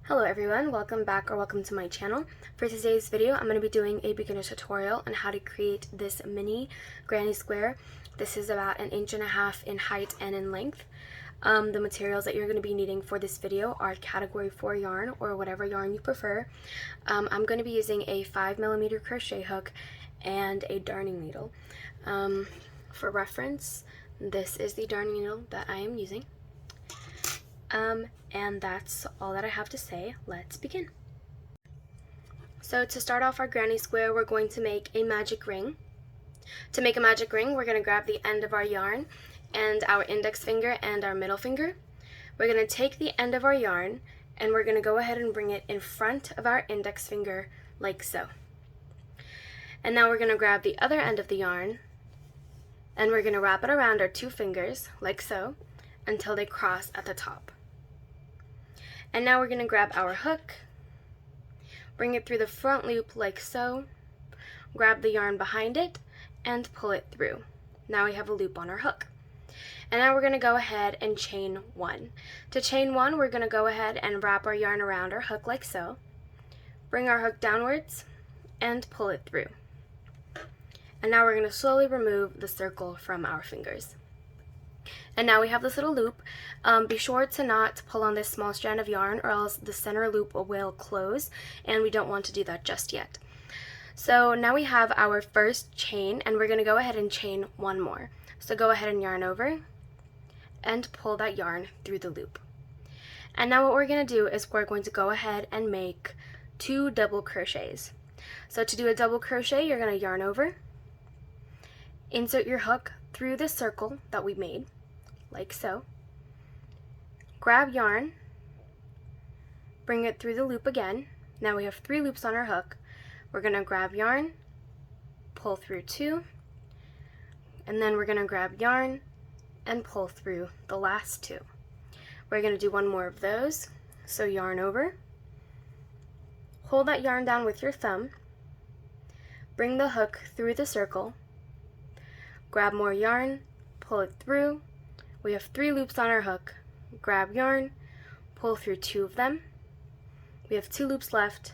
Hello everyone, welcome back or welcome to my channel. For today's video, I'm going to be doing a beginner tutorial on how to create this mini granny square. This is about 1.5 inches in height and in length. The materials that you're going to be needing for this video are category 4 yarn or whatever yarn you prefer. I'm going to be using a 5mm crochet hook and a darning needle. For reference, this is the darning needle that I am using. And that's all that I have to say. Let's begin. So to start off our granny square, we're going to make a magic ring. To make a magic ring, we're going to grab the end of our yarn and our index finger and our middle finger. We're going to take the end of our yarn and we're going to go ahead and bring it in front of our index finger like so. And now we're going to grab the other end of the yarn and we're going to wrap it around our 2 fingers like so until they cross at the top. And now we're going to grab our hook, bring it through the front loop like so, grab the yarn behind it, and pull it through. Now we have a loop on our hook. And now we're going to go ahead and chain 1. To chain 1, we're going to go ahead and wrap our yarn around our hook like so, bring our hook downwards, and pull it through. And now we're going to slowly remove the circle from our fingers. And now we have this little loop. Be sure to not pull on this small strand of yarn or else the center loop will close, and we don't want to do that just yet. So now we have our first chain and we're going to go ahead and chain 1 more. So go ahead and yarn over and pull that yarn through the loop. And now what we're going to do is we're going to go ahead and make 2 double crochets. So to do a double crochet, you're going to yarn over, insert your hook through the circle that we made like so, grab yarn, bring it through the loop again. Now we have 3 loops on our hook. We're going to grab yarn, pull through 2, and then we're going to grab yarn and pull through the last 2. We're going to do 1 more of those. So yarn over, hold that yarn down with your thumb, bring the hook through the circle, grab more yarn, pull it through. We have 3 loops on our hook. Grab yarn, pull through 2 of them. We have 2 loops left.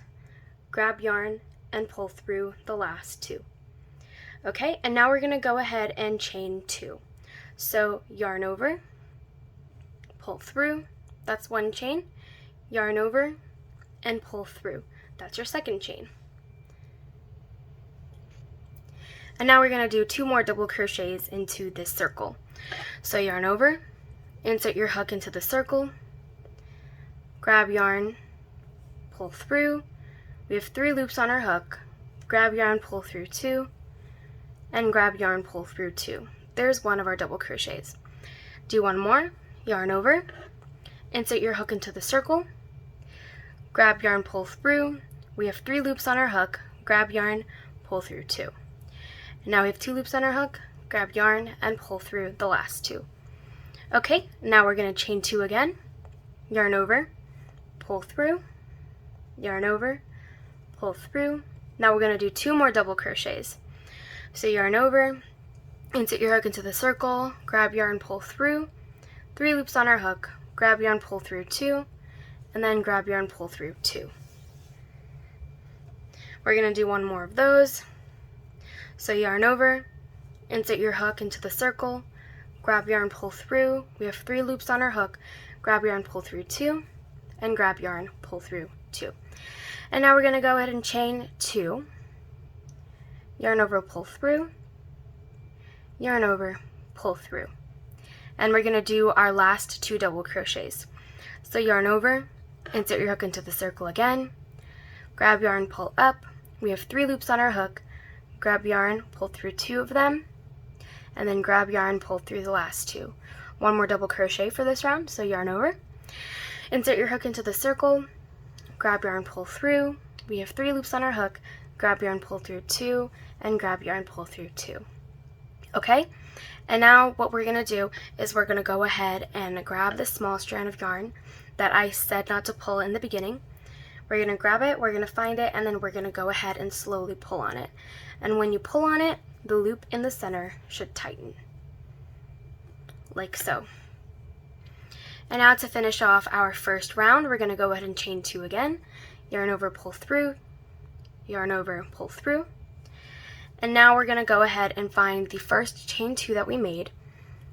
Grab yarn and pull through the last 2. Okay, and now we're going to go ahead and chain 2. So yarn over, pull through. That's 1 chain. Yarn over and pull through. That's your second chain. And now we're going to do 2 more double crochets into this circle. So yarn over, insert your hook into the circle, grab yarn, pull through. We have 3 loops on our hook. Grab yarn, pull through 2, and grab yarn, pull through 2. There's 1 of our double crochets. Do 1 more, yarn over, insert your hook into the circle, grab yarn, pull through. We have 3 loops on our hook. Grab yarn, pull through 2. And now we have 2 loops on our hook. Grab yarn and pull through the last 2. Okay, now we're going to chain 2 again. Yarn over, pull through, yarn over, pull through. Now we're going to do 2 more double crochets. So yarn over, insert your hook into the circle, grab yarn, pull through, 3 loops on our hook, grab yarn, pull through 2, and then grab yarn, pull through 2. We're going to do 1 more of those. So yarn over, insert your hook into the circle, grab yarn, pull through. We have 3 loops on our hook. Grab yarn, pull through 2, and grab yarn, pull through 2. And now we're going to go ahead and chain 2. Yarn over, pull through, yarn over, pull through. And we're going to do our last 2 double crochets. So yarn over, insert your hook into the circle again, grab yarn, pull up. We have 3 loops on our hook. Grab yarn, pull through 2 of them, and then grab yarn, pull through the last 2. 1 more double crochet for this round, so yarn over, insert your hook into the circle, grab yarn, pull through. We have 3 loops on our hook. Grab yarn, pull through 2, and grab yarn, pull through 2. Okay, and now what we're going to do is we're going to go ahead and grab this small strand of yarn that I said not to pull in the beginning. We're going to grab it, we're going to find it, and then we're going to go ahead and slowly pull on it. And when you pull on it, the loop in the center should tighten, like so. And now to finish off our first round, we're going to go ahead and chain 2 again, yarn over, pull through, yarn over, pull through. And now we're going to go ahead and find the first chain 2 that we made,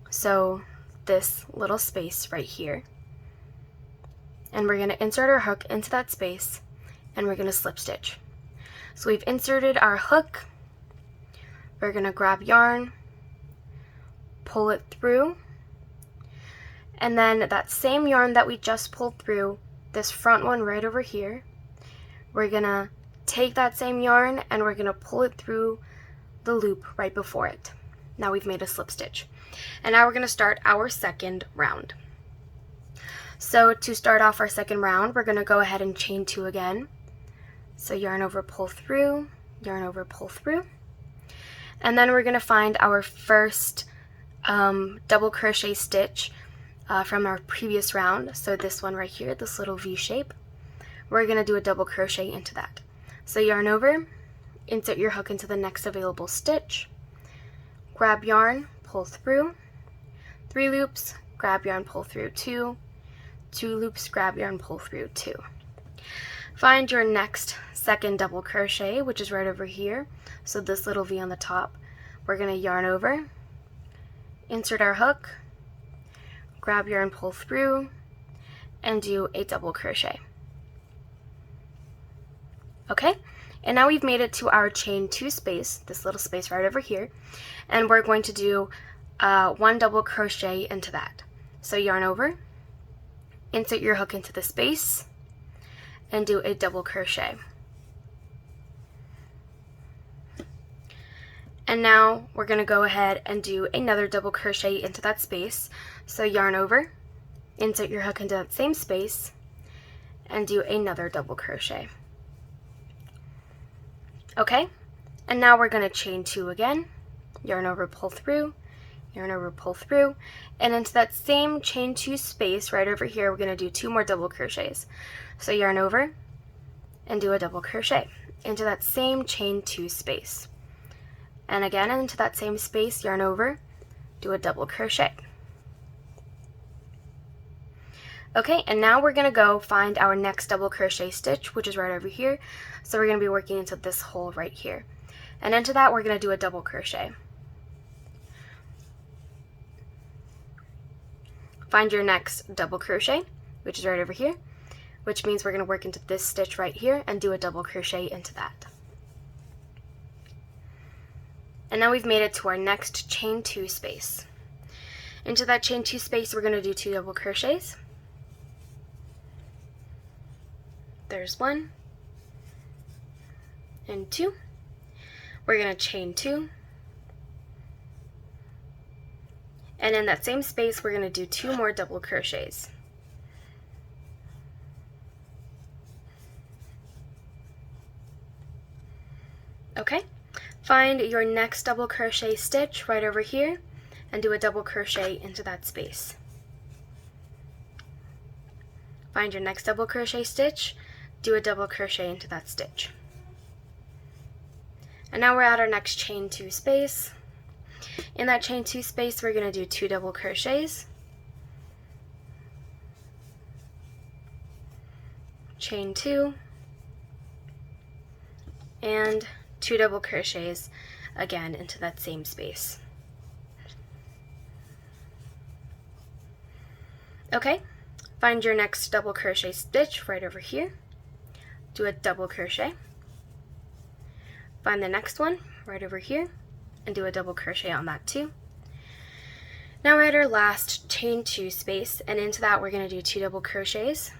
so this little space right here. And we're going to insert our hook into that space, and we're going to slip stitch. So we've inserted our hook, we're going to grab yarn, pull it through, and then that same yarn that we just pulled through, this front one right over here, we're going to take that same yarn and we're going to pull it through the loop right before it. Now we've made a slip stitch. And now we're going to start our second round. So to start off our second round, we're going to go ahead and chain 2 again. So yarn over, pull through, yarn over, pull through. And then we're going to find our first double crochet stitch from our previous round. So this one right here, this little V shape, we're going to do a double crochet into that. So yarn over, insert your hook into the next available stitch, grab yarn, pull through, 3 loops, grab yarn, pull through 2, 2 loops, grab yarn, pull through 2. Find your next second double crochet, which is right over here. So this little V on the top, we're going to yarn over, insert our hook, grab yarn, pull through, and do a double crochet. Okay, and now we've made it to our chain 2 space, this little space right over here, and we're going to do 1 double crochet into that. So yarn over, insert your hook into the space, and do a double crochet. And now we're going to go ahead and do another double crochet into that space. So yarn over, insert your hook into that same space, and do another double crochet. Okay, and now we're going to chain 2 again, yarn over, pull through, yarn over, pull through, and into that same chain 2 space right over here, we're going to do 2 more double crochets. So yarn over and do a double crochet into that same chain 2 space. And again, into that same space, yarn over, do a double crochet. Okay, and now we're going to go find our next double crochet stitch, which is right over here. So we're going to be working into this hole right here. And into that, we're going to do a double crochet. Find your next double crochet, which is right over here, which means we're going to work into this stitch right here and do a double crochet into that. And now we've made it to our next chain 2 space. Into that chain 2 space, we're going to do 2 double crochets. There's 1 and 2. We're going to chain 2. And in that same space, we're going to do 2 more double crochets. Okay, find your next double crochet stitch right over here and do a double crochet into that space. Find your next double crochet stitch, do a double crochet into that stitch. And now we're at our next chain 2 space. In that chain 2 space, we're going to do 2 double crochets, chain 2, and 2 double crochets again into that same space. Okay, find your next double crochet stitch right over here, do a double crochet, find the next one right over here, and do a double crochet on that too. Now we're at our last chain 2 space, and into that we're going to do 2 double crochets,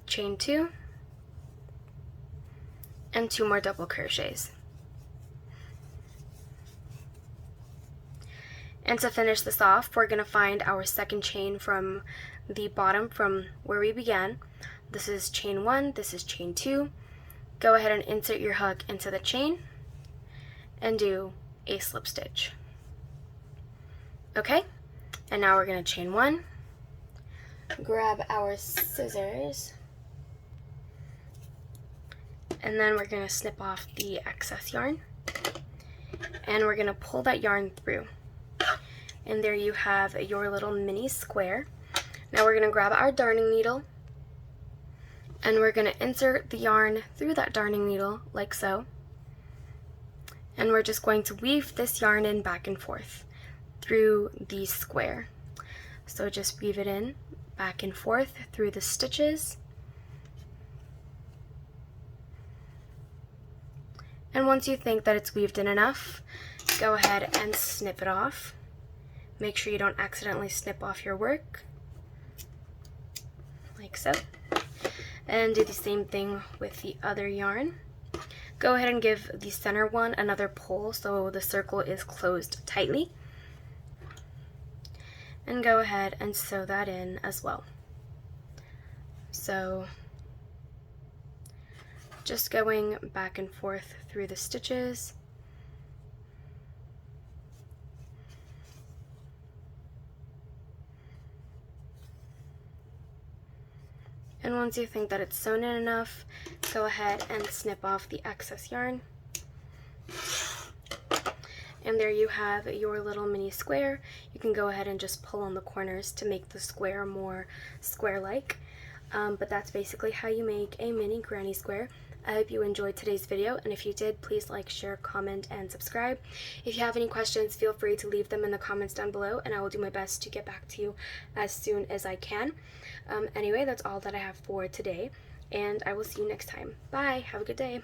chain 2, and 2 more double crochets. And to finish this off, we're going to find our second chain from the bottom from where we began. This is chain 1, this is chain 2. Go ahead and insert your hook into the chain and do a slip stitch. Okay, and now we're going to chain 1, grab our scissors, and then we're going to snip off the excess yarn. and we're going to pull that yarn through. And there you have your little mini square. Now we're going to grab our darning needle, and we're going to insert the yarn through that darning needle like so. And we're just going to weave this yarn in back and forth through the square. So just weave it in back and forth through the stitches. And once you think that it's weaved in enough, go ahead and snip it off. Make sure you don't accidentally snip off your work, like so. And do the same thing with the other yarn. Go ahead and give the center one another pull so the circle is closed tightly. And go ahead and sew that in as well. So just going back and forth through the stitches. And once you think that it's sewn in enough, go ahead and snip off the excess yarn. And there you have your little mini square. You can go ahead and just pull on the corners to make the square more square-like. But that's basically how you make a mini granny square. I hope you enjoyed today's video, and if you did, please like, share, comment, and subscribe. If you have any questions, feel free to leave them in the comments down below, and I will do my best to get back to you as soon as I can. Anyway, that's all that I have for today, and I will see you next time. Bye! Have a good day!